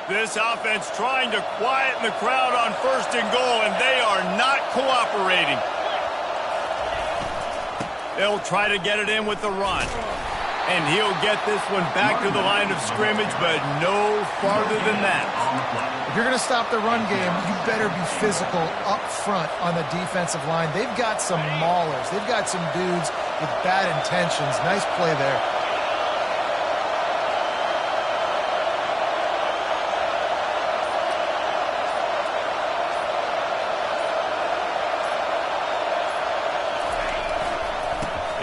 This offense trying to quieten the crowd on 1st and goal, and they are not cooperating. They'll try to get it in with the run. And he'll get this one back to the line of scrimmage, but no farther than that. If you're going to stop the run game, you better be physical up front on the defensive line. They've got some maulers. They've got some dudes with bad intentions. Nice play there.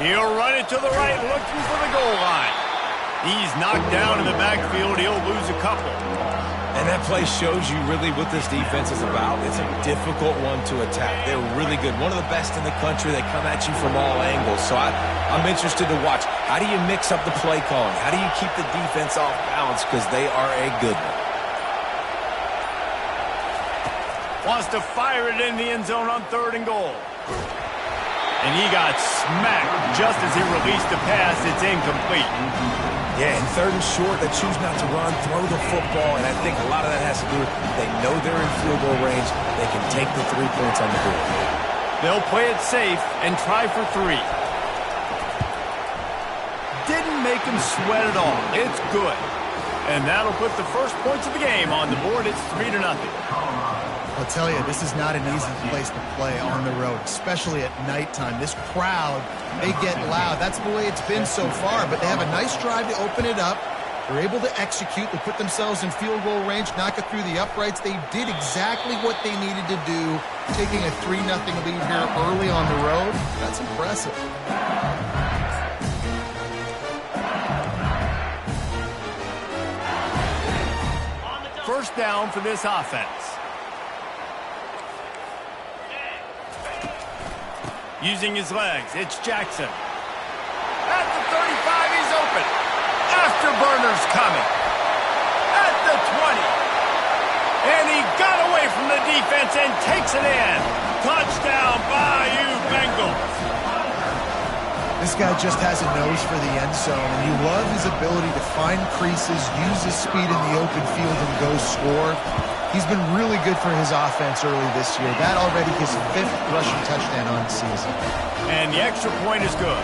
He'll run it to the right, looking for the goal line. He's knocked down in the backfield. He'll lose a couple. And that play shows you really what this defense is about. It's a difficult one to attack. They're really good. One of the best in the country. They come at you from all angles. So I'm interested to watch. How do you mix up the play calling? How do you keep the defense off balance? Because they are a good one. Wants to fire it in the end zone on 3rd and goal. And he got smacked just as he released the pass. It's incomplete. Yeah, and 3rd and short, they choose not to run, throw the football, and I think a lot of that has to do with they know they're in field goal range. They can take the 3 points on the board. They'll play it safe and try for 3. Didn't make him sweat at all. It's good. And that'll put the first points of the game on the board. It's 3-0. I'll tell you, this is not an easy place to play on the road, especially at nighttime. This crowd, they get loud. That's the way it's been so far, but they have a nice drive to open it up. They're able to execute. They put themselves in field goal range, knock it through the uprights. They did exactly what they needed to do, taking a 3-0 lead here early on the road. That's impressive. First down for this offense. Using his legs, it's Jackson. At the 35, he's open. Afterburner's coming. At the 20. And he got away from the defense and takes it in. Touchdown, Bayou Bengals. This guy just has a nose for the end zone, and you love his ability to find creases, use his speed in the open field, and go score. He's been really good for his offense early this year. That already his 5th rushing touchdown on the season. And the extra point is good.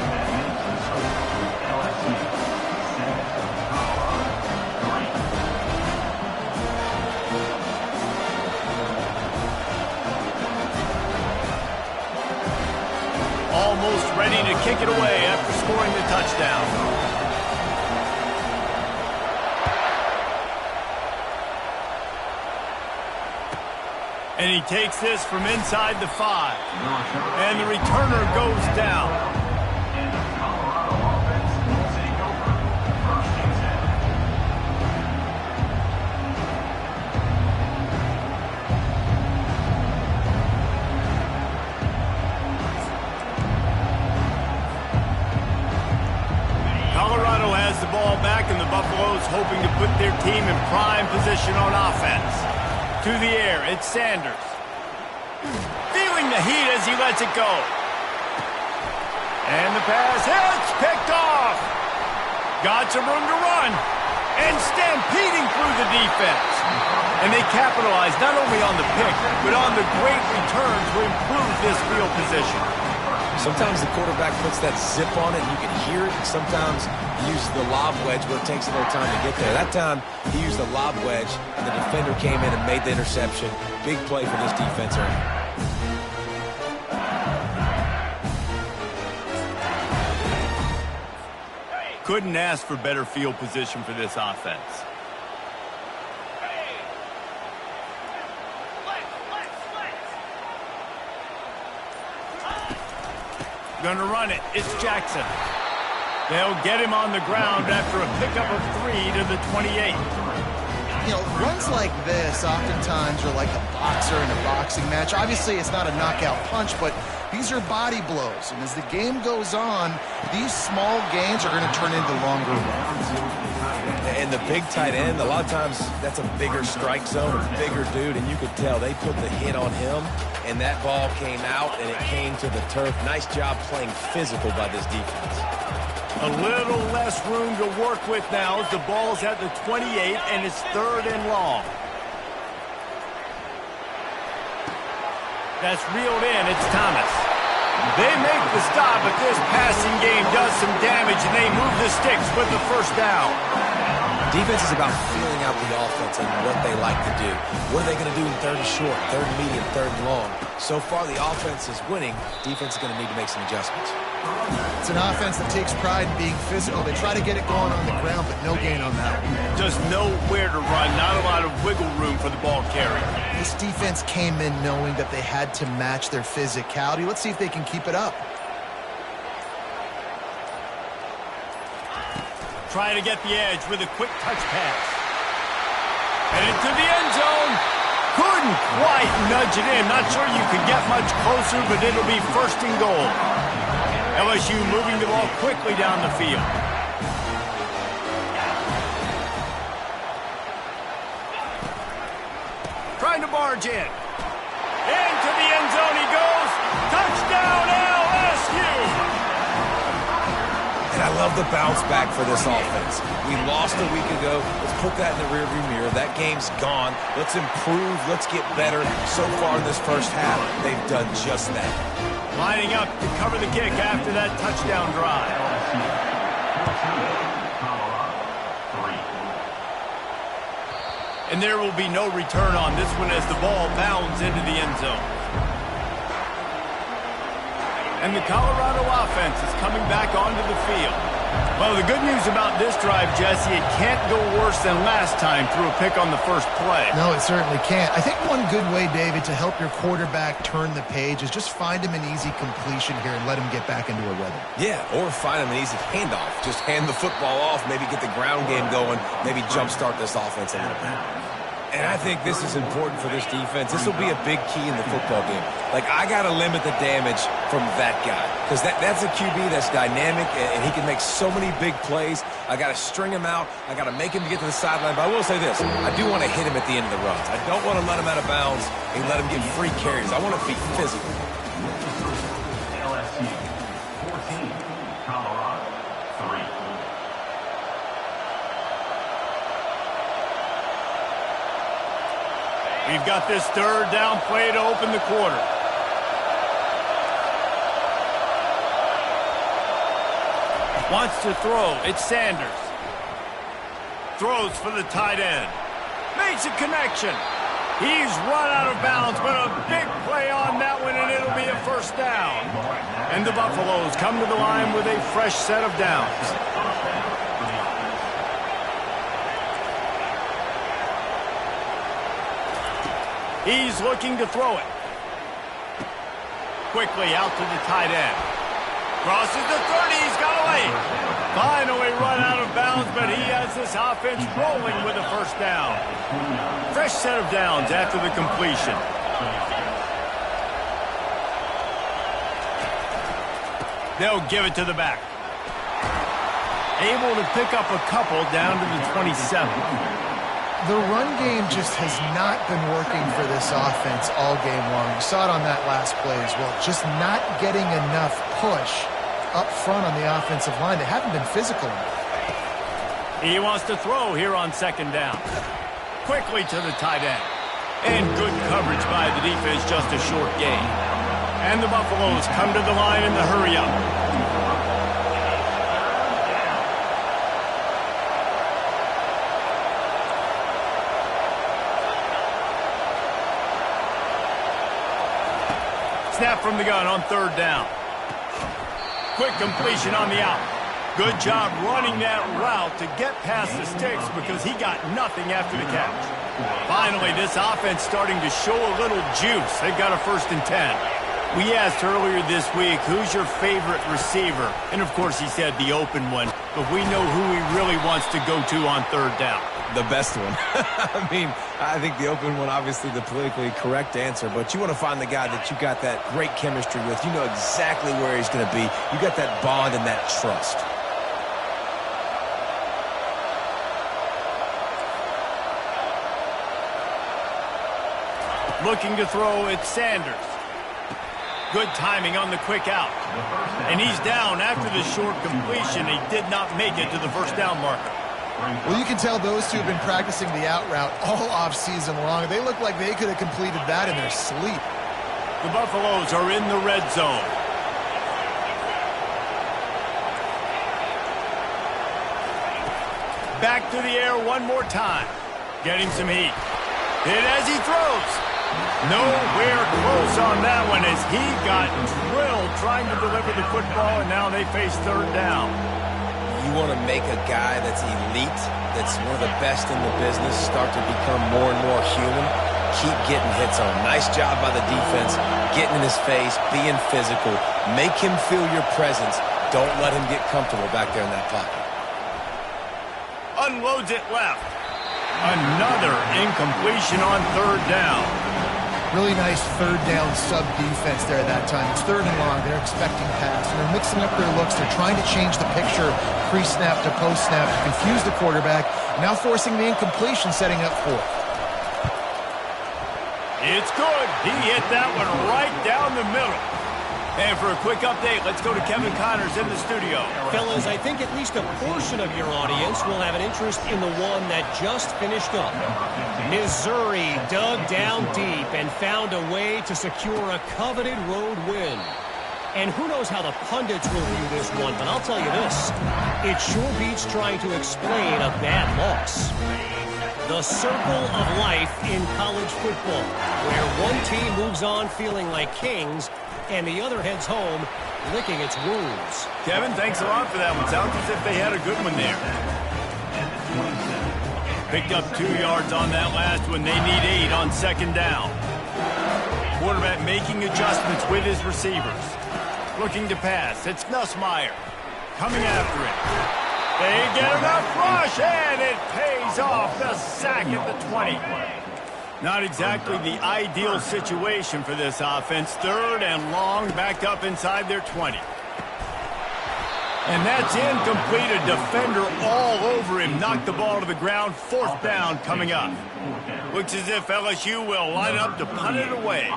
Almost ready to kick it away after scoring the touchdown. And he takes this from inside the 5. And the returner goes down. Colorado has the ball back, and the Buffaloes hoping to put their team in prime position on offense. To the air, it's Sanders. Feeling the heat as he lets it go. And the pass hits, picked off. Got some room to run. And stampeding through the defense. And they capitalize not only on the pick, but on the great return to improve this field position. Sometimes the quarterback puts that zip on it, and you can hear it. Sometimes he uses the lob wedge where it takes a little time to get there. That time, he used the lob wedge, and the defender came in and made the interception. Big play for this defense early. Couldn't ask for better field position for this offense. Gonna run it. It's Jackson. They'll get him on the ground after a pickup of 3 to the 28. You know, runs like this oftentimes are like a boxer in a boxing match. Obviously, it's not a knockout punch, but these are body blows. And as the game goes on, these small gains are going to turn into longer runs. And the big tight end, a lot of times that's a bigger strike zone, a bigger dude, and you could tell they put the hit on him, and that ball came out, and it came to the turf. Nice job playing physical by this defense. A little less room to work with now as the ball's at the 28 and it's 3rd and long. That's reeled in. It's Thomas. They make the stop, but this passing game does some damage, and they move the sticks with the first down. Defense is about feeling out the offense and what they like to do. What are they going to do in 3rd and short, 3rd and medium, 3rd and long? So far, the offense is winning. Defense is going to need to make some adjustments. It's an offense that takes pride in being physical. They try to get it going on the ground, but no gain on that one. Just nowhere to run, not a lot of wiggle room for the ball carrier. This defense came in knowing that they had to match their physicality. Let's see if they can keep it up. Trying to get the edge with a quick touch pass. And into the end zone. Couldn't quite nudge it in. Not sure you could get much closer, but it'll be 1st and goal. LSU moving the ball quickly down the field. Trying to barge in. Into the end zone he goes. Touchdown LSU! And I love the bounce back for this offense. We lost a week ago. Let's put that in the rearview mirror. That game's gone. Let's improve. Let's get better. So far in this first half, they've done just that. Lining up to cover the kick after that touchdown drive. And there will be no return on this one as the ball bounds into the end zone. And the Colorado offense is coming back onto the field. Well, the good news about this drive, Jesse, it can't go worse than last time through a pick on the first play. No, it certainly can't. I think one good way, David, to help your quarterback turn the page is just find him an easy completion here and let him get back into a rhythm. Yeah, or find him an easy handoff. Just hand the football off, maybe get the ground game going, maybe jumpstart this offense a little bit. And I think this is important for this defense. This will be a big key in the football game. Like, I got to limit the damage from that guy because that's a QB that's dynamic, and he can make so many big plays. I got to string him out. I got to make him get to the sideline. But I will say this. I do want to hit him at the end of the runs. I don't want to let him out of bounds and let him get free carries. I want to be physical. LSU 14, Colorado 3. We've got this 3rd down play to open the quarter. Wants to throw. It's Sanders. Throws for the tight end. Makes a connection. He's run out of bounds, but a big play on that one, and it'll be a 1st down. And the Buffaloes come to the line with a fresh set of downs. He's looking to throw it. Quickly out to the tight end. Crosses the 30. He's got away. Finally run out of bounds, but he has this offense rolling with a 1st down. Fresh set of downs after the completion. They'll give it to the back. Able to pick up a couple down to the 27. The run game just has not been working for this offense all game long. You saw it on that last play as well. Just not getting enough push up front on the offensive line. They haven't been physical enough. He wants to throw here on 2nd down. Quickly to the tight end. And good coverage by the defense, just a short gain. And the Buffaloes come to the line in the hurry-up. Snap from the gun on 3rd down. Quick completion on the out. Good job running that route to get past the sticks because he got nothing after the catch. Finally, this offense starting to show a little juice. They've got a 1st and 10. We asked earlier this week, who's your favorite receiver? And, of course, he said the open one. But we know who he really wants to go to on 3rd down. The best one. I mean, I think the open one, obviously the politically correct answer, but you want to find the guy that you got that great chemistry with. You know exactly where he's going to be. You got that bond and that trust. Looking to throw, it's Sanders. Good timing on the quick out. And he's down after the short completion. He did not make it to the first down marker. Well, you can tell those two have been practicing the out route all off-season long. They look like they could have completed that in their sleep. The Buffaloes are in the red zone. Back to the air one more time. Getting some heat. Hit as he throws. Nowhere close on that one as he got drilled trying to deliver the football, and now they face third down. You want to make a guy that's elite, that's one of the best in the business, start to become more and more human. Keep getting hits on him. Nice job by the defense, getting in his face, being physical. Make him feel your presence. Don't let him get comfortable back there in that pocket. Unloads it left. Another incompletion on third down. Really nice third down sub-defense there that time. It's third and long. They're expecting pass, and they're mixing up their looks. They're trying to change the picture pre-snap to post-snap to confuse the quarterback, now forcing the incompletion, setting up fourth. It's good. He hit that one right down the middle. And for a quick update, let's go to Kevin Connors in the studio. Fellas, I think at least a portion of your audience will have an interest in the one that just finished up. Missouri dug down deep and found a way to secure a coveted road win. And who knows how the pundits will view this one, but I'll tell you this. It sure beats trying to explain a bad loss. The circle of life in college football, where one team moves on feeling like kings and the other heads home licking its wounds. Kevin, thanks a lot for that one. Sounds as if they had a good one there. Picked up 2 yards on that last one. They need 8 on second down. Quarterback making adjustments with his receivers. Looking to pass. It's Nussmeier. Coming after it. They get enough rush, and it pays off. The sack at the 20. Not exactly the ideal situation for this offense. Third and long, backed up inside their 20. And that's incomplete. A defender all over him. Knocked the ball to the ground. Fourth down coming up. Looks as if LSU will line up to punt it away.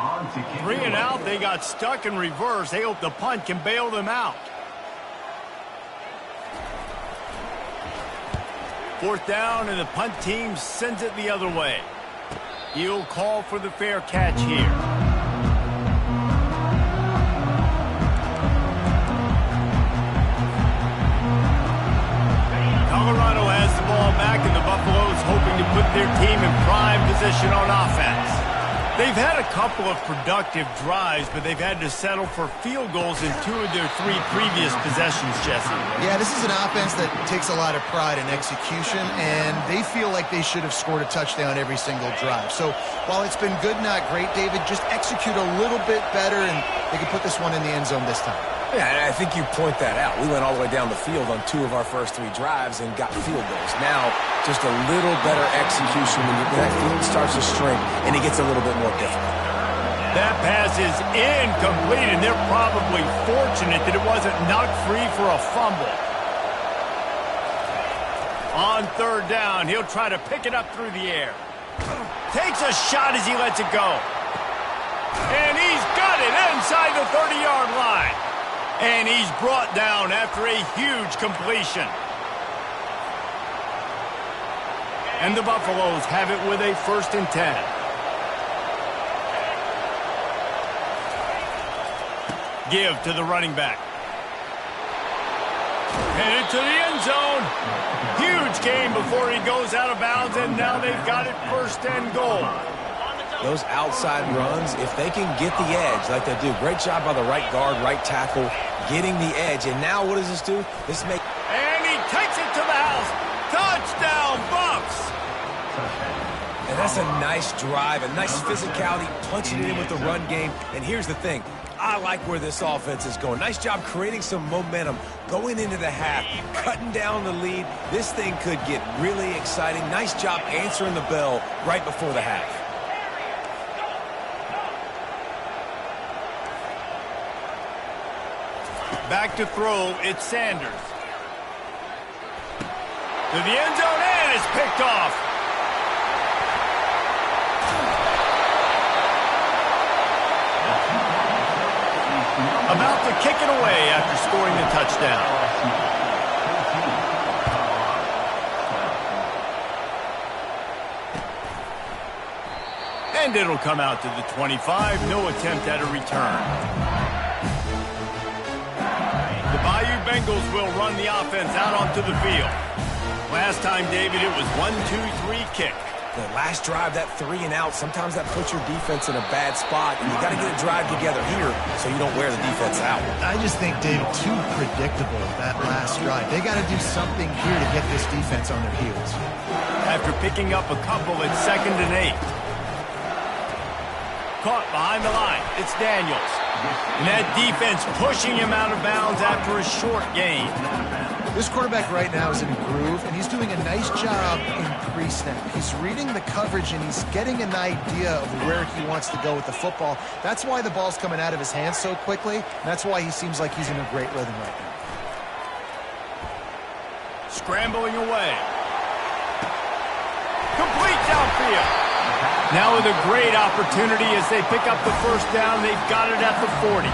3 and out. They got stuck in reverse. They hope the punt can bail them out. Fourth down, and the punt team sends it the other way. He'll call for the fair catch here. Colorado has the ball back, and the Buffaloes hoping to put their team in prime position on offense. They've had a couple of productive drives, but they've had to settle for field goals in 2 of their 3 previous possessions, Jesse. Yeah, this is an offense that takes a lot of pride in execution, and they feel like they should have scored a touchdown every single drive. So while it's been good, not great, David, just execute a little bit better, and they can put this one in the end zone this time. Yeah, and I think you point that out. We went all the way down the field on 2 of our first 3 drives and got field goals. Now, just a little better execution when that field starts to string and it gets a little bit more difficult. That pass is incomplete, and they're probably fortunate that it wasn't knocked free for a fumble. On third down, he'll try to pick it up through the air. Takes a shot as he lets it go. And he's got it inside the 30-yard line. And he's brought down after a huge completion. And the Buffaloes have it with a 1st and 10. Give to the running back. Headed to the end zone. Huge gain before he goes out of bounds, and now they've got it 1st and goal. Those outside runs, if they can get the edge like they do, great job by the right guard, right tackle, getting the edge. And now what does this do? This makes... And he takes it to the house. Touchdown, Buffs! And that's a nice drive, a nice physicality, punching it in with the run game. And here's the thing. I like where this offense is going. Nice job creating some momentum, going into the half, cutting down the lead. This thing could get really exciting. Nice job answering the bell right before the half. Back to throw, it's Sanders. To the end zone, and it's picked off. About to kick it away after scoring the touchdown. And it'll come out to the 25. No attempt at a return. The Bayou Bengals will run the offense out onto the field. Last time, David, it was 1-2-3 kick. The last drive, that 3 and out, sometimes that puts your defense in a bad spot, and you got to get a drive together here so you don't wear the defense out. I just think, David, too predictable, that last drive. They got to do something here to get this defense on their heels. After picking up a couple at 2nd and 8. Caught behind the line. It's Daniels. And that defense pushing him out of bounds after a short gain. This quarterback right now is in a groove, and he's doing a nice job in pre-snap. He's reading the coverage, and he's getting an idea of where he wants to go with the football. That's why the ball's coming out of his hands so quickly, and that's why he seems like he's in a great rhythm right now. Scrambling away. Complete downfield. Now with a great opportunity as they pick up the first down, they've got it at the 40.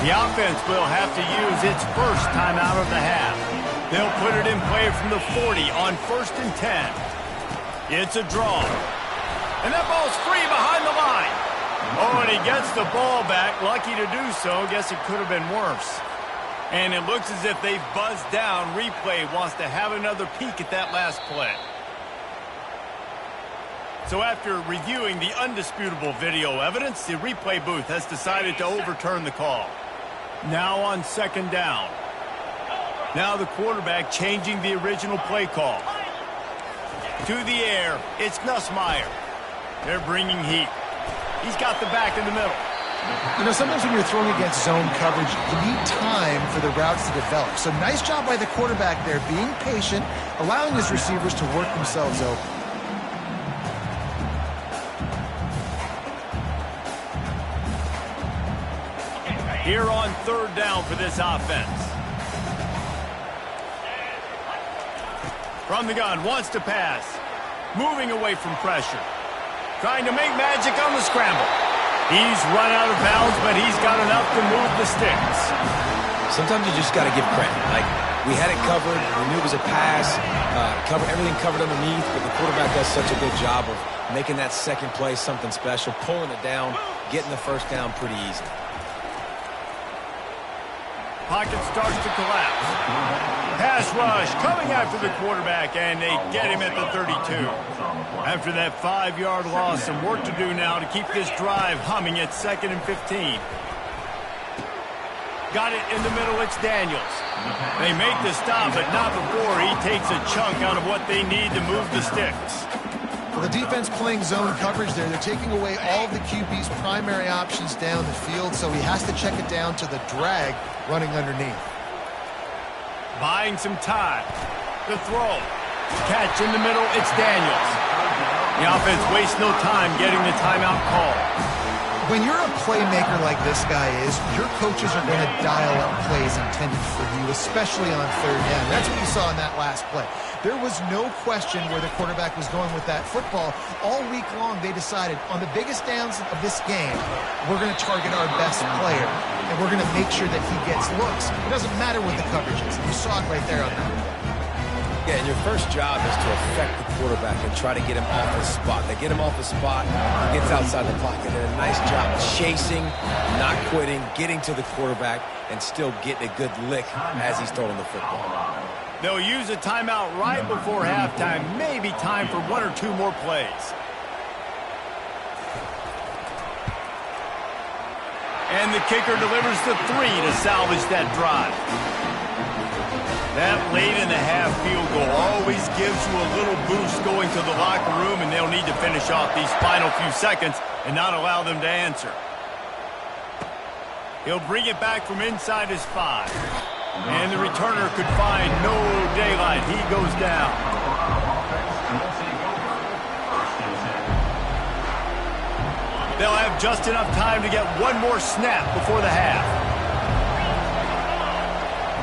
The offense will have to use its first timeout of the half. They'll put it in play from the 40 on 1st and 10. It's a draw. And that ball's free behind the line. Oh, and he gets the ball back. Lucky to do so. Guess it could have been worse. And it looks as if they've buzzed down. Replay wants to have another peek at that last play. So after reviewing the undisputable video evidence, the replay booth has decided to overturn the call. Now on 2nd down. Now the quarterback changing the original play call. To the air, it's Nussmeier. They're bringing heat. He's got the back in the middle. You know, sometimes when you're throwing against zone coverage, you need time for the routes to develop. So nice job by the quarterback there, being patient, allowing his receivers to work themselves open. Here on 3rd down for this offense. From the gun, wants to pass. Moving away from pressure. Trying to make magic on the scramble. He's run out of bounds, but he's got enough to move the sticks. Sometimes you just got to give credit. Like, we had it covered. We knew it was a pass. Everything covered underneath, but the quarterback does such a good job of making that second play something special, pulling it down, getting the first down pretty easy. Pocket starts to collapse. Pass rush coming after the quarterback, and they get him at the 32. After that 5-yard loss, some work to do now to keep this drive humming at 2nd and 15. Got it in the middle, it's Daniels. They make the stop, but not before he takes a chunk out of what they need to move the sticks. Well, the defense playing zone coverage there. They're taking away all of the QB's primary options down the field, so he has to check it down to the drag running underneath. Buying some time. The throw. Catch in the middle, it's Daniels. The offense wastes no time getting the timeout call. When you're a playmaker like this guy is, your coaches are going to dial up plays intended for you, especially on 3rd down. That's what you saw in that last play. There was no question where the quarterback was going with that football. All week long, they decided on the biggest downs of this game, we're going to target our best player, and we're going to make sure that he gets looks. It doesn't matter what the coverage is. You saw it right there on that play. Yeah, and your first job is to affect the quarterback and try to get him off his spot. They get him off his spot, he gets outside the pocket. Did a nice job chasing, not quitting, getting to the quarterback, and still getting a good lick as he's throwing the football. They'll use a timeout right before halftime. Maybe time for 1 or 2 more plays. And the kicker delivers the 3 to salvage that drive. That late in the half field goal always gives you a little boost going to the locker room, and they'll need to finish off these final few seconds and not allow them to answer. He'll bring it back from inside his 5. And the returner could find no daylight. He goes down. They'll have just enough time to get one more snap before the half.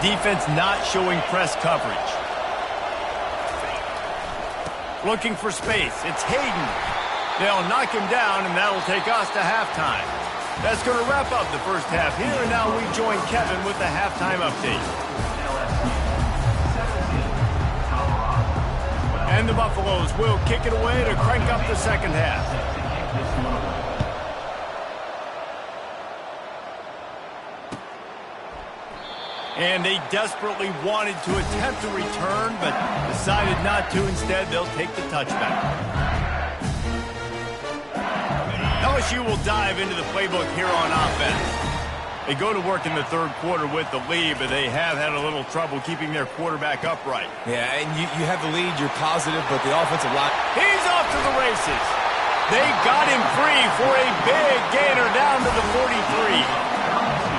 Defense not showing press coverage. Looking for space. It's Hayden. They'll knock him down, and that'll take us to halftime. That's going to wrap up the first half here, and now we join Kevin with the halftime update. And the Buffaloes will kick it away to crank up the second half. And they desperately wanted to attempt a return, but decided not to. Instead, they'll take the touchback. LSU will dive into the playbook here on offense. They go to work in the third quarter with the lead, but they have had a little trouble keeping their quarterback upright. Yeah, and you have the lead, you're positive, but the offensive line... He's off to the races. They got him free for a big gainer down to the 43.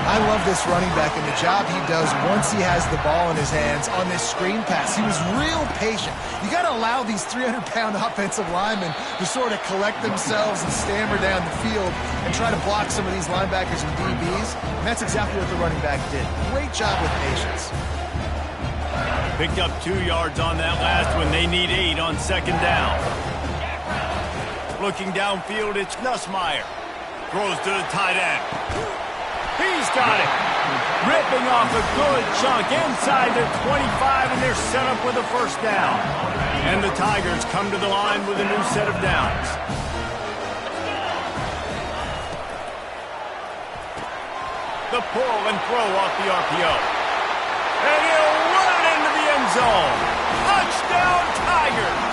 I love this running back and the job he does once he has the ball in his hands on this screen pass. He was real patient. You got to allow these 300-pound offensive linemen to sort of collect themselves and stammer down the field and try to block some of these linebackers and DBs. And that's exactly what the running back did. Great job with patience. Picked up 2 yards on that last one. They need 8 on second down. Looking downfield, it's Nussmeier. Throws to the tight end. He's got it. Ripping off a good chunk inside the 25, and they're set up with a first down. And the Tigers come to the line with a new set of downs. The pull and throw off the RPO. And he'll run it into the end zone. Touchdown, Tigers.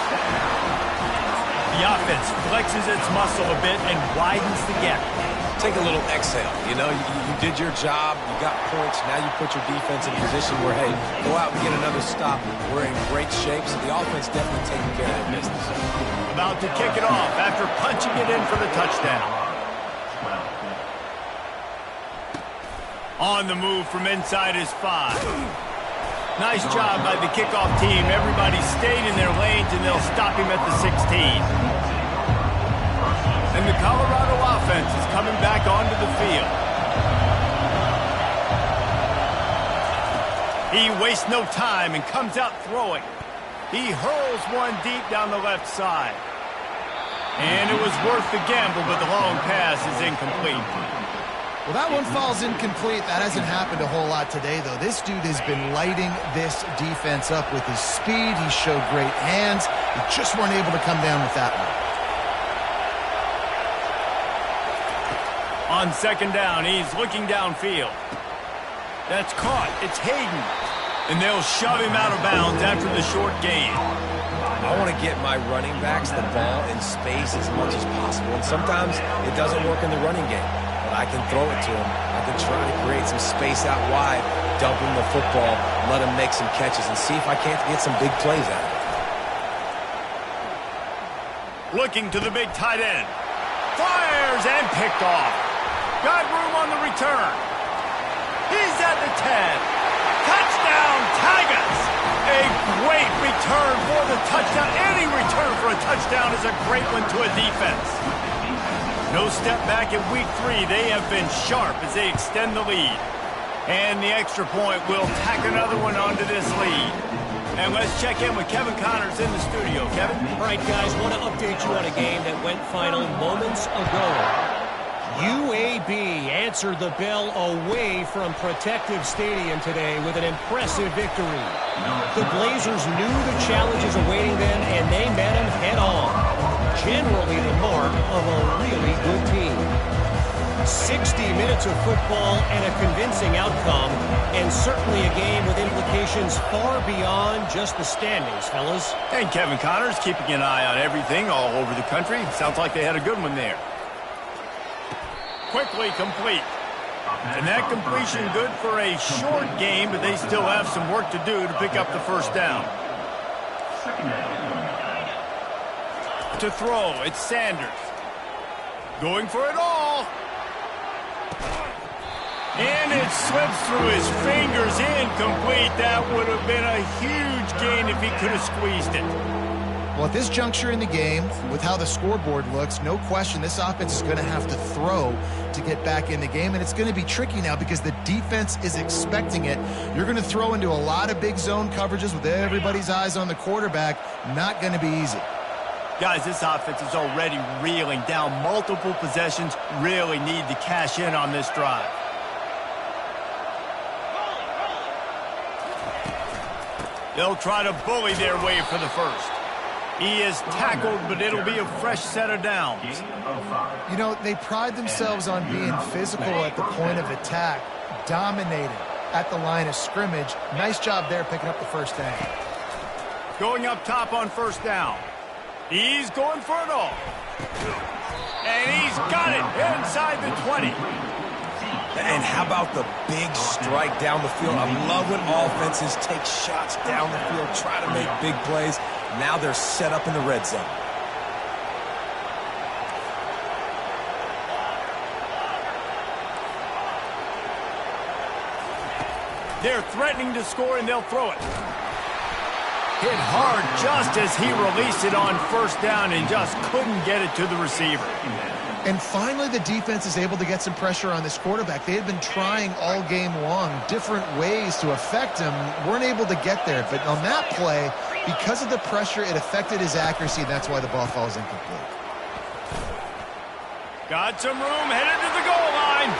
The offense flexes its muscle a bit and widens the gap. Take a little exhale. You know, you did your job. You got points. Now you put your defense in a position where, hey, go out and get another stop. We're in great shape, so the offense definitely taking care of their business. About to kick it off after punching it in for the touchdown. On the move from inside his 5. Nice job by the kickoff team. Everybody stayed in their lanes, and they'll stop him at the 16. And the Colorado offense is coming back onto the field. He wastes no time and comes out throwing. He hurls one deep down the left side. And it was worth the gamble, but the long pass is incomplete. Well, that one falls incomplete. That hasn't happened a whole lot today, though. This dude has been lighting this defense up with his speed. He showed great hands. They just weren't able to come down with that one. On second down, he's looking downfield. That's caught. It's Hayden. And they'll shove him out of bounds after the short gain. I want to get my running backs the ball in space as much as possible. And sometimes it doesn't work in the running game. But I can throw it to him. I can try to create some space out wide, dump him the football, let him make some catches, and see if I can't get some big plays out of it. Looking to the big tight end. Fires and picked off. Got room on the return. He's at the 10. Touchdown, Tigers! A great return for the touchdown. Any return for a touchdown is a great one to a defense. No step back in week 3. They have been sharp as they extend the lead. And the extra point will tack another one onto this lead. And let's check in with Kevin Connors in the studio. Kevin? All right, guys, want to update you on a game that went final moments ago. UAB answered the bell away from Protective Stadium today with an impressive victory. The Blazers knew the challenges awaiting them, and they met them head-on. Generally the mark of a really good team. 60 minutes of football and a convincing outcome, and certainly a game with implications far beyond just the standings, fellas. And Kevin Connors keeping an eye on everything all over the country. Sounds like they had a good one there. Quickly complete. And that completion good for a short game, but they still have some work to do to pick up the first down. To throw, it's Sanders. Going for it all. And it slips through his fingers, incomplete. That would have been a huge gain if he could have squeezed it. Well, at this juncture in the game, with how the scoreboard looks, no question this offense is going to have to throw to get back in the game, and it's going to be tricky now because the defense is expecting it. You're going to throw into a lot of big zone coverages with everybody's eyes on the quarterback. Not going to be easy. Guys, this offense is already reeling down multiple possessions. Really need to cash in on this drive. They'll try to bully their way for the first. He is tackled, but it'll be a fresh set of downs. You know, they pride themselves on being physical at the point of attack, dominated at the line of scrimmage. Nice job there picking up the first down. Going up top on first down. He's going for it all. And he's got it inside the 20. And how about the big strike down the field? I love when offenses take shots down the field, try to make big plays. Now they're set up in the red zone. They're threatening to score, and they'll throw it. Hit hard just as he released it on first down and just couldn't get it to the receiver. And finally, the defense is able to get some pressure on this quarterback. They had been trying all game long different ways to affect him, weren't able to get there. But on that play, because of the pressure, it affected his accuracy. That's why the ball falls incomplete. Got some room, headed to the goal line.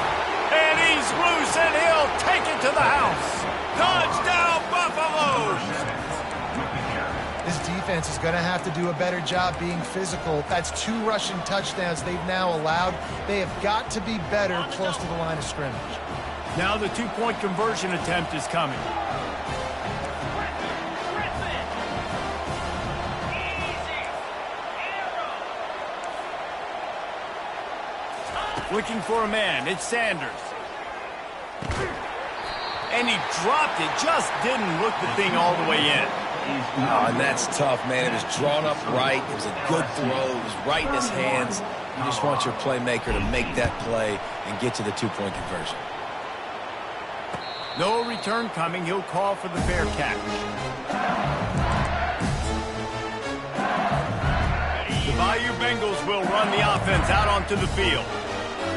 And he's loose, and he'll take it to the house. Touchdown, Buffaloes! This defense is going to have to do a better job being physical. That's 2 rushing touchdowns they've now allowed. They have got to be better close to the line of scrimmage. Now the 2-point conversion attempt is coming. Looking for a man. It's Sanders. And he dropped it. Just didn't look the thing all the way in. Oh, and that's tough, man. It was drawn up right. It was a good throw. It was right in his hands. You just want your playmaker to make that play and get to the 2-point conversion. No return coming. He'll call for the fair catch. The Bayou Bengals will run the offense out onto the field.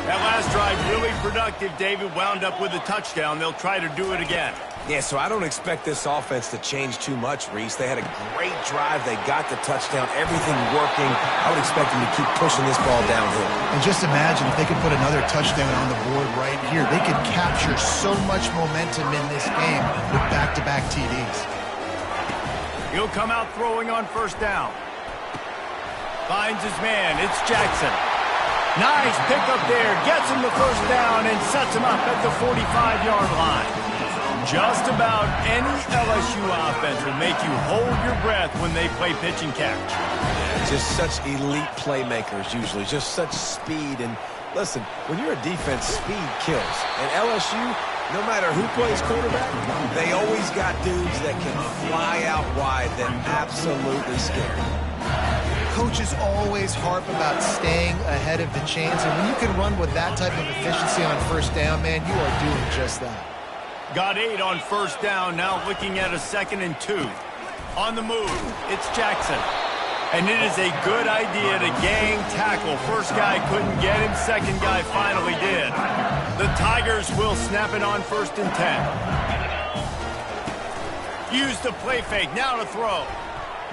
That last drive really productive. David wound up with a touchdown. They'll try to do it again. Yeah, so I don't expect this offense to change too much, Reese. They had a great drive. They got the touchdown. Everything working. I would expect them to keep pushing this ball downhill. And just imagine if they could put another touchdown on the board right here. They could capture so much momentum in this game with back-to-back TDs. He'll come out throwing on first down. Finds his man. It's Jackson. Nice pickup there. Gets him the first down and sets him up at the 45-yard line. Just about any LSU offense will make you hold your breath when they play pitch and catch. Just such elite playmakers usually. Just such speed. And listen, when you're a defense, speed kills. And LSU, no matter who plays quarterback, they always got dudes that can fly out wide that absolutely scare you. Coaches always harp about staying ahead of the chains, and when you can run with that type of efficiency on first down, man, you are doing just that. Got 8 on first down, now looking at a 2nd and 2. On the move, it's Jackson. And it is a good idea to gang tackle. First guy couldn't get him, second guy finally did. The Tigers will snap it on 1st and 10. Use the play fake, now to throw.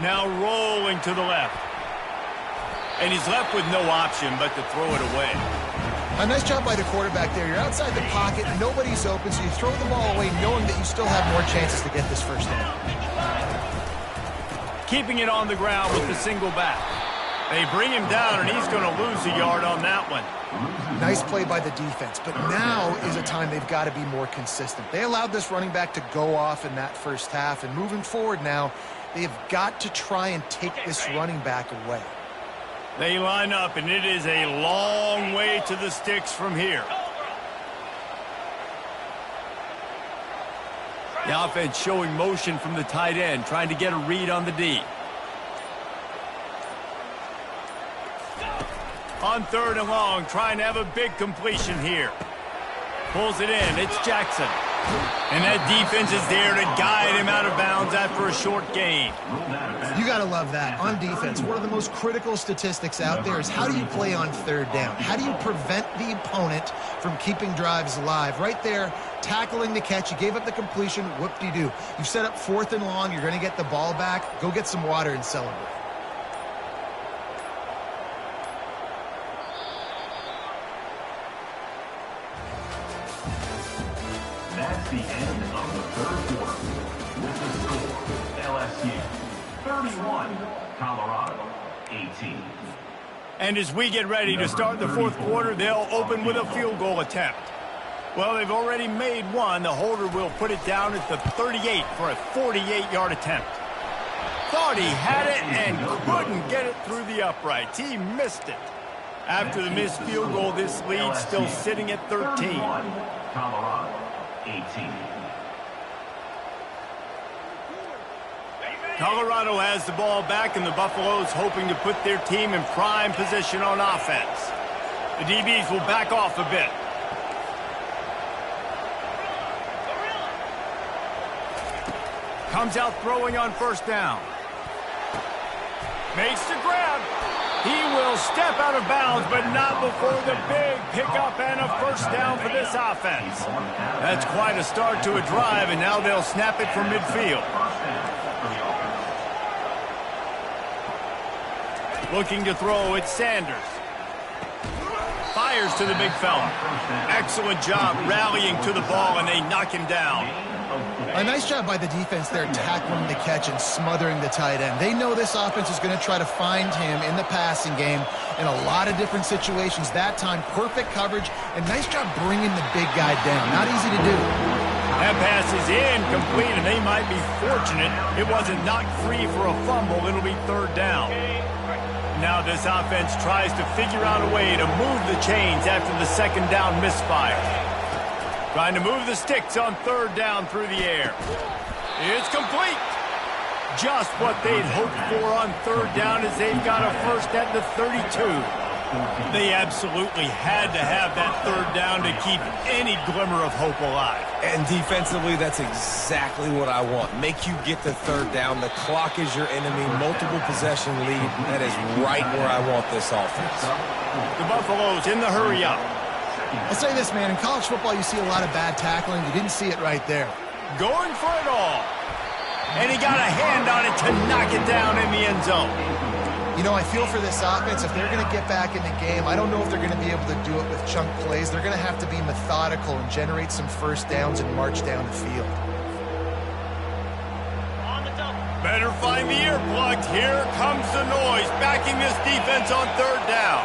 Now rolling to the left. And he's left with no option but to throw it away. A nice job by the quarterback there. You're outside the pocket, nobody's open, so you throw the ball away knowing that you still have more chances to get this first down. Keeping it on the ground with the single back. They bring him down, and he's going to lose a yard on that one. Nice play by the defense, but now is a time they've got to be more consistent. They allowed this running back to go off in that first half, and moving forward now, they've got to try and take this running back away. They line up, and it is a long way to the sticks from here. The offense showing motion from the tight end, trying to get a read on the D. On 3rd and long, trying to have a big completion here. Pulls it in. It's Jackson. And that defense is there to guide him out of bounds after a short gain. You got to love that. On defense, one of the most critical statistics out there is how do you play on 3rd down? How do you prevent the opponent from keeping drives alive? Right there, tackling the catch. You gave up the completion. Whoop-de-doo. You've set up 4th and long. You're going to get the ball back. Go get some water and celebrate. the end of the third quarter. With the score, LSU 31, Colorado 18. And as we get ready to start the fourth quarter, they'll open with a field goal attempt. Well, they've already made one. The holder will put it down at the 38 for a 48-yard attempt. Thought he had it and couldn't get it through the uprights. He missed it. After the missed field goal, this lead still sitting at 13. Colorado 18. Colorado has the ball back, and the Buffaloes hoping to put their team in prime position on offense. The DBs will back off a bit. Comes out throwing on first down. Makes the grab. He will step out of bounds, but not before the big pickup and a first down for this offense. That's quite a start to a drive, and now they'll snap it from midfield. Looking to throw, it's Sanders. Fires to the big fella. Excellent job rallying to the ball, and they knock him down. A nice job by the defense there, tackling the catch and smothering the tight end. They know this offense is going to try to find him in the passing game in a lot of different situations. That time, perfect coverage, and nice job bringing the big guy down. Not easy to do. That pass is incomplete, and they might be fortunate it wasn't knocked free for a fumble. It'll be third down. Now this offense tries to figure out a way to move the chains after the second down misfire. Trying to move the sticks on third down through the air. It's complete. Just what they'd hoped for on third down as they've got a first at the 32. They absolutely had to have that third down to keep any glimmer of hope alive. And defensively, that's exactly what I want. Make you get the third down. The clock is your enemy. Multiple possession lead. That is right where I want this offense. The Buffaloes in the hurry up. I'll say this, man. In college football, you see a lot of bad tackling. You didn't see it right there. Going for it all. And he got a hand on it to knock it down in the end zone. You know, I feel for this offense. If they're going to get back in the game, I don't know if they're going to be able to do it with chunk plays. They're going to have to be methodical and generate some first downs and march down the field. Better find the earplugs. Here comes the noise, backing this defense on third down.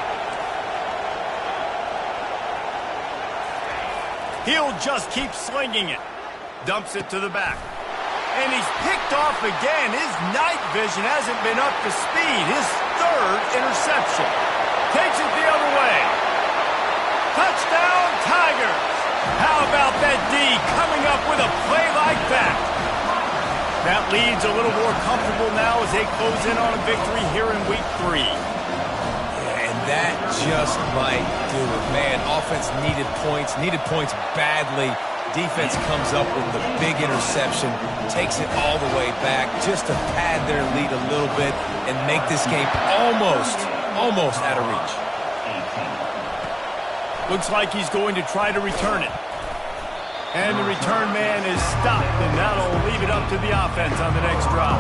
He'll just keep slinging it. Dumps it to the back. And he's picked off again. His night vision hasn't been up to speed. His third interception. Takes it the other way. Touchdown, Tigers. How about that D coming up with a play like that? That lead's a little more comfortable now as they close in on a victory here in week 3. And that just might do it. Man, offense needed points badly. Defense comes up with the big interception, takes it all the way back just to pad their lead a little bit and make this game almost out of reach. Looks like he's going to try to return it. And the return man is stopped, and that'll leave it up to the offense on the next drive.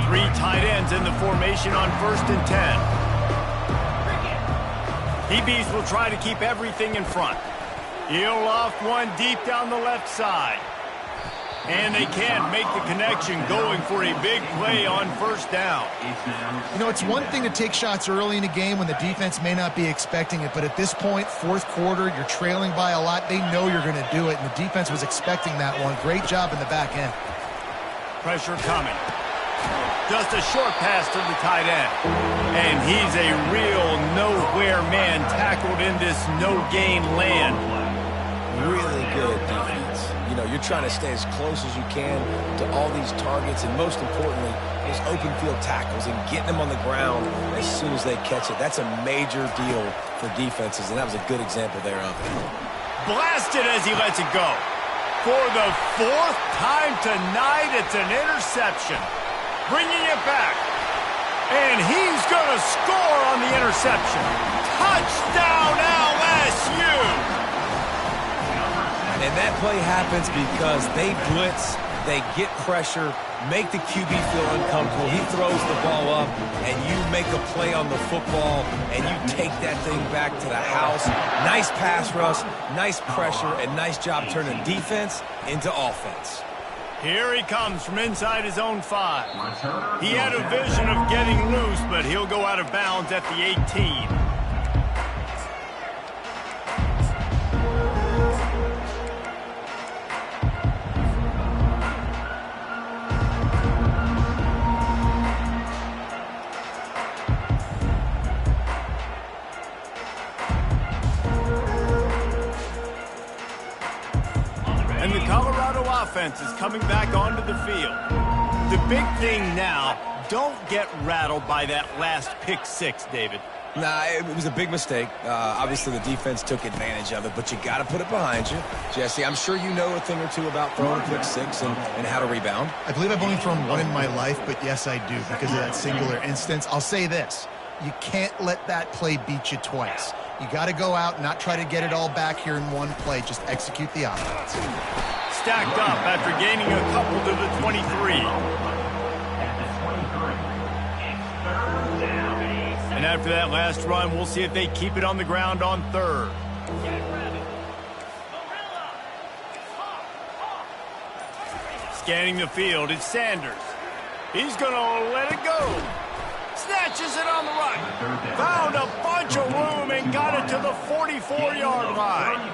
Three tight ends in the formation on 1st and 10. DBs will try to keep everything in front. He'll loft one deep down the left side. And they can't make the connection, going for a big play on first down. You know, it's one thing to take shots early in a game when the defense may not be expecting it, but at this point, fourth quarter, you're trailing by a lot. They know you're going to do it, and the defense was expecting that one. Great job in the back end. Pressure coming. Just a short pass to the tight end. And he's a real nowhere man tackled in this no-gain land. Really good defense. You know, you're trying to stay as close as you can to all these targets, and most importantly, those open field tackles and getting them on the ground as soon as they catch it. That's a major deal for defenses, and that was a good example there of it. Blasted as he lets it go. For the 4th time tonight, it's an interception. Bringing it back. And he's going to score on the interception. Touchdown, LSU! And that play happens because they blitz They get pressure, make the QB feel uncomfortable. He throws the ball up, and you make a play on the football, and you take that thing back to the house. Nice pass rush, nice pressure, and nice job turning defense into offense. Here he comes from inside his own 5. He had a vision of getting loose, but he'll go out of bounds at the 18. And the Colorado offense is coming back onto the field. The big thing now, don't get rattled by that last pick 6, David. Nah, it was a big mistake. Obviously, the defense took advantage of it, but you got to put it behind you. Jesse, I'm sure you know a thing or two about throwing a pick 6 and how to rebound. I believe I've only thrown one in my life, but yes, I do because of that singular instance. I'll say this. You can't let that play beat you twice. You got to go out and not try to get it all back here in one play. Just execute the offense. Stacked up after gaining a couple to the 23. And after that last run, we'll see if they keep it on the ground on 3rd. Scanning the field, it's Sanders. He's going to let it go. Snatches it on the run. Found a bunch of room and got it to the 44-yard line.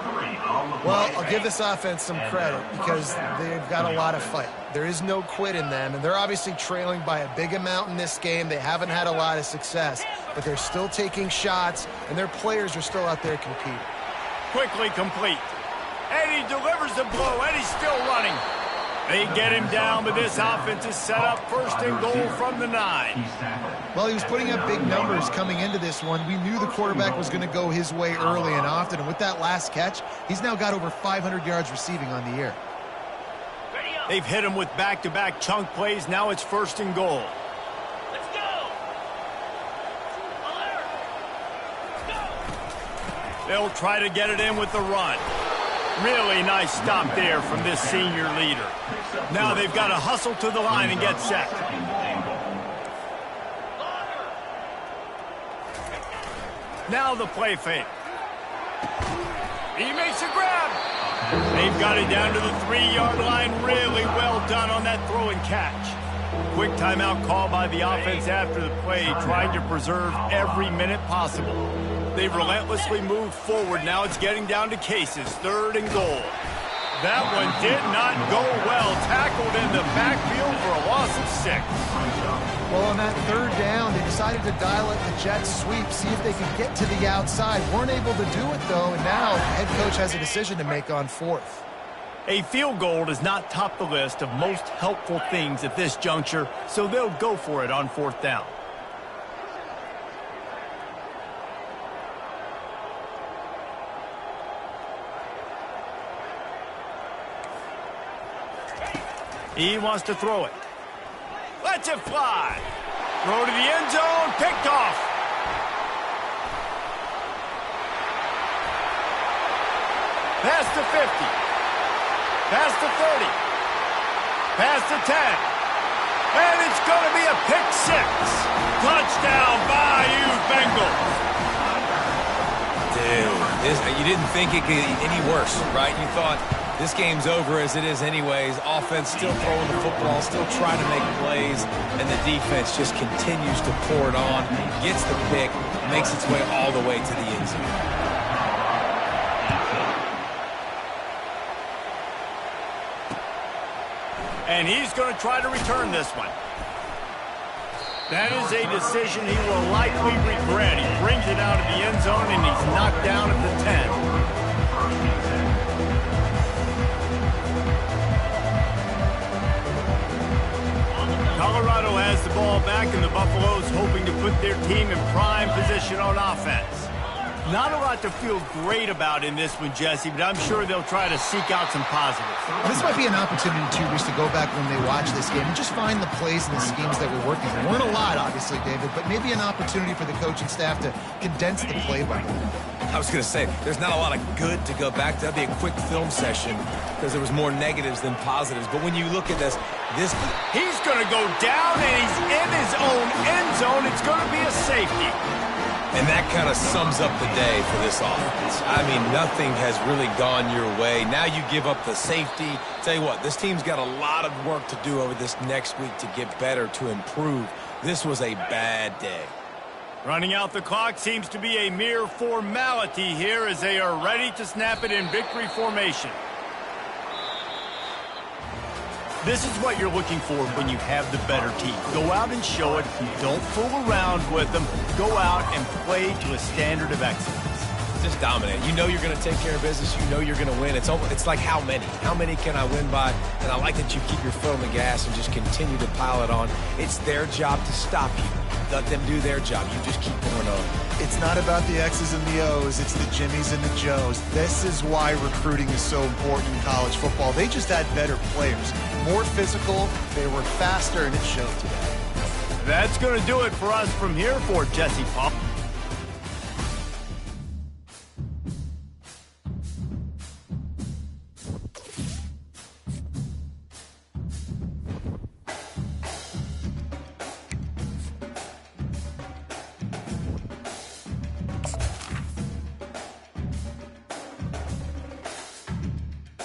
Well, I'll give this offense some credit because they've got a lot of fight. There is no quit in them, and they're obviously trailing by a big amount in this game. They haven't had a lot of success, but they're still taking shots, and their players are still out there competing. Quickly complete. And he delivers the blow, and he's still running. They get him down, but this offense is set up 1st and goal from the 9. Well, he was putting up big numbers coming into this one. We knew the quarterback was going to go his way early and often, and with that last catch, he's now got over 500 yards receiving on the year. They've hit him with back-to-back chunk plays. Now it's 1st and goal. Let's go! They'll try to get it in with the run. Really nice stop there from this senior leader. Now they've got to hustle to the line and get set. Now the play fake. He makes a grab. They've got it down to the 3-yard line. Really well done on that throw and catch. Quick timeout call by the offense after the play, trying to preserve every minute possible. They've relentlessly moved forward. Now it's getting down to cases. 3rd and goal. That one did not go well. Tackled in the backfield for a loss of 6. Well, on that 3rd down, they decided to dial up the jet sweep, see if they could get to the outside. Weren't able to do it, though, and now the head coach has a decision to make on 4th. A field goal does not top the list of most helpful things at this juncture, so they'll go for it on 4th down. He wants to throw it. Lets it fly. Throw to the end zone. Picked off. Past the 50. Past the 30. Past the 10. And it's going to be a pick 6. Touchdown, Bayou Bengals. Dude, you didn't think it could get any worse, right? You thought this game's over as it is anyways. Offense still throwing the football, still trying to make plays, and the defense just continues to pour it on, gets the pick, makes its way all the way to the end zone. And he's going to try to return this one. That is a decision he will likely regret. He brings it out of the end zone, and he's knocked down at the 10. Colorado has the ball back, and the Buffaloes hoping to put their team in prime position on offense. Not a lot to feel great about in this one, Jesse, but I'm sure they'll try to seek out some positives. This might be an opportunity, too, Reese, to go back when they watch this game and just find the plays and the schemes that were working. There weren't a lot, obviously, David, but maybe an opportunity for the coaching staff to condense the play by them. I was going to say, there's not a lot of good to go back to. That'd be a quick film session because there was more negatives than positives. But when you look at this... He's going to go down, and he's in his own end zone. It's going to be a safety. And that kind of sums up the day for this offense. I mean, nothing has really gone your way. Now you give up the safety. Tell you what, this team's got a lot of work to do over this next week to get better, to improve. This was a bad day. Running out the clock seems to be a mere formality here as they are ready to snap it in victory formation. This is what you're looking for when you have the better team. Go out and show it. Don't fool around with them. Go out and play to a standard of excellence. Just dominate. You know you're going to take care of business. You know you're going to win. It's like how many? How many can I win by? And I like that you keep your foot on the gas and just continue to pile it on. It's their job to stop you. Let them do their job. You just keep going on. It's not about the X's and the O's. It's the Jimmies and the Joes. This is why recruiting is so important in college football. They just had better players. More physical, they were faster, and it showed today. That's going to do it for us from here for Jesse Paul.